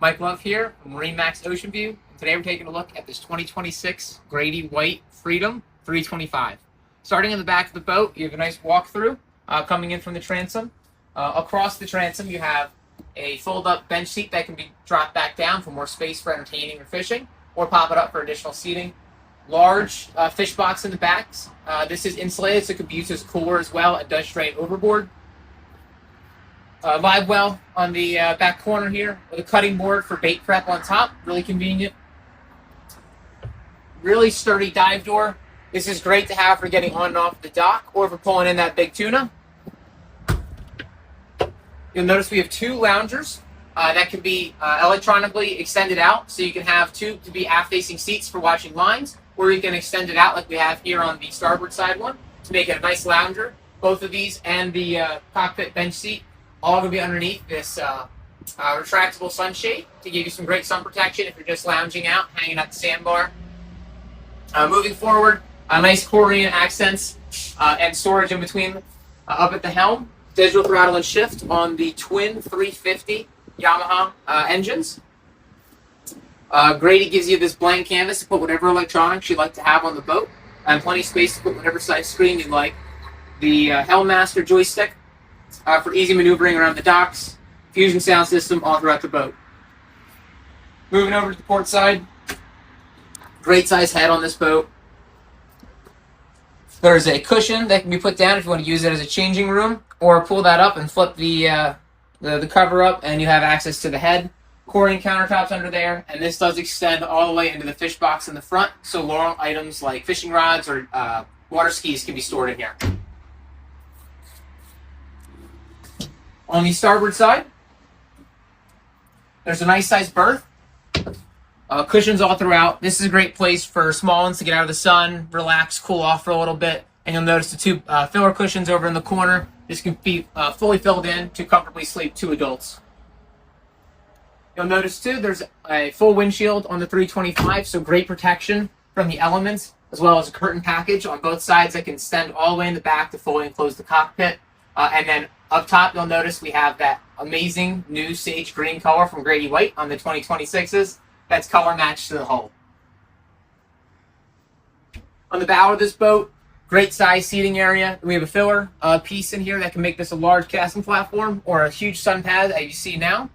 Mike Love here from MarineMax Ocean View, and today we're taking a look at this 2026 Grady-White Freedom 325. Starting in the back of the boat, you have a nice walkthrough coming in from the transom. Across the transom, you have a fold-up bench seat that can be dropped back down for more space for entertaining or fishing, or pop it up for additional seating. Large fish box in the backs. This is insulated, so it could be used as cooler as well. It does drain overboard. Live well on the back corner here with a cutting board for bait prep on top. Really convenient. Really sturdy dive door. This is great to have for getting on and off the dock or for pulling in that big tuna. You'll notice we have two loungers that can be electronically extended out, so you can have two to be aft-facing seats for watching lines, or you can extend it out like we have here on the starboard side one to make it a nice lounger. Both of these and the cockpit bench seat all going to be underneath this retractable sunshade to give you some great sun protection if you're just lounging out, hanging at the sandbar. Moving forward, nice Korean accents and storage in between up at the helm. Digital throttle and shift on the twin 350 Yamaha engines. Grady gives you this blank canvas to put whatever electronics you'd like to have on the boat, and plenty of space to put whatever size screen you'd like. The Helmmaster joystick for easy maneuvering around the docks. Fusion sound system all throughout the boat. Moving over to the port side. Great size head on this boat. There's a cushion that can be put down if you want to use it as a changing room, or pull that up and flip the cover up and you have access to the head. Korean countertops under there, and this does extend all the way into the fish box in the front, so long items like fishing rods or water skis can be stored in here. On the starboard side, there's a nice sized berth. Cushions all throughout. This is a great place for small ones to get out of the sun, relax, cool off for a little bit. And you'll notice the two filler cushions over in the corner. This can be fully filled in to comfortably sleep two adults. You'll notice too, there's a full windshield on the 325, so great protection from the elements, as well as a curtain package on both sides that can extend all the way in the back to fully enclose the cockpit. And then up top, you'll notice we have that amazing new sage green color from Grady-White on the 2026s. That's color matched to the hull. On the bow of this boat, great size seating area. We have a filler piece in here that can make this a large casting platform or a huge sun pad as you see now.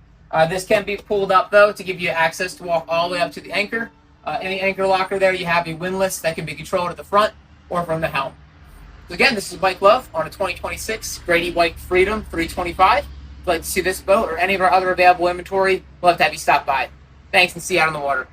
This can be pulled up though to give you access to walk all the way up to the anchor. In the anchor locker there, you have a windlass that can be controlled at the front or from the helm. So again, this is Mike Love on a 2026 Grady-White Freedom 325. If you'd like to see this boat or any of our other available inventory, we'd love to have you stop by. Thanks, and see you out on the water.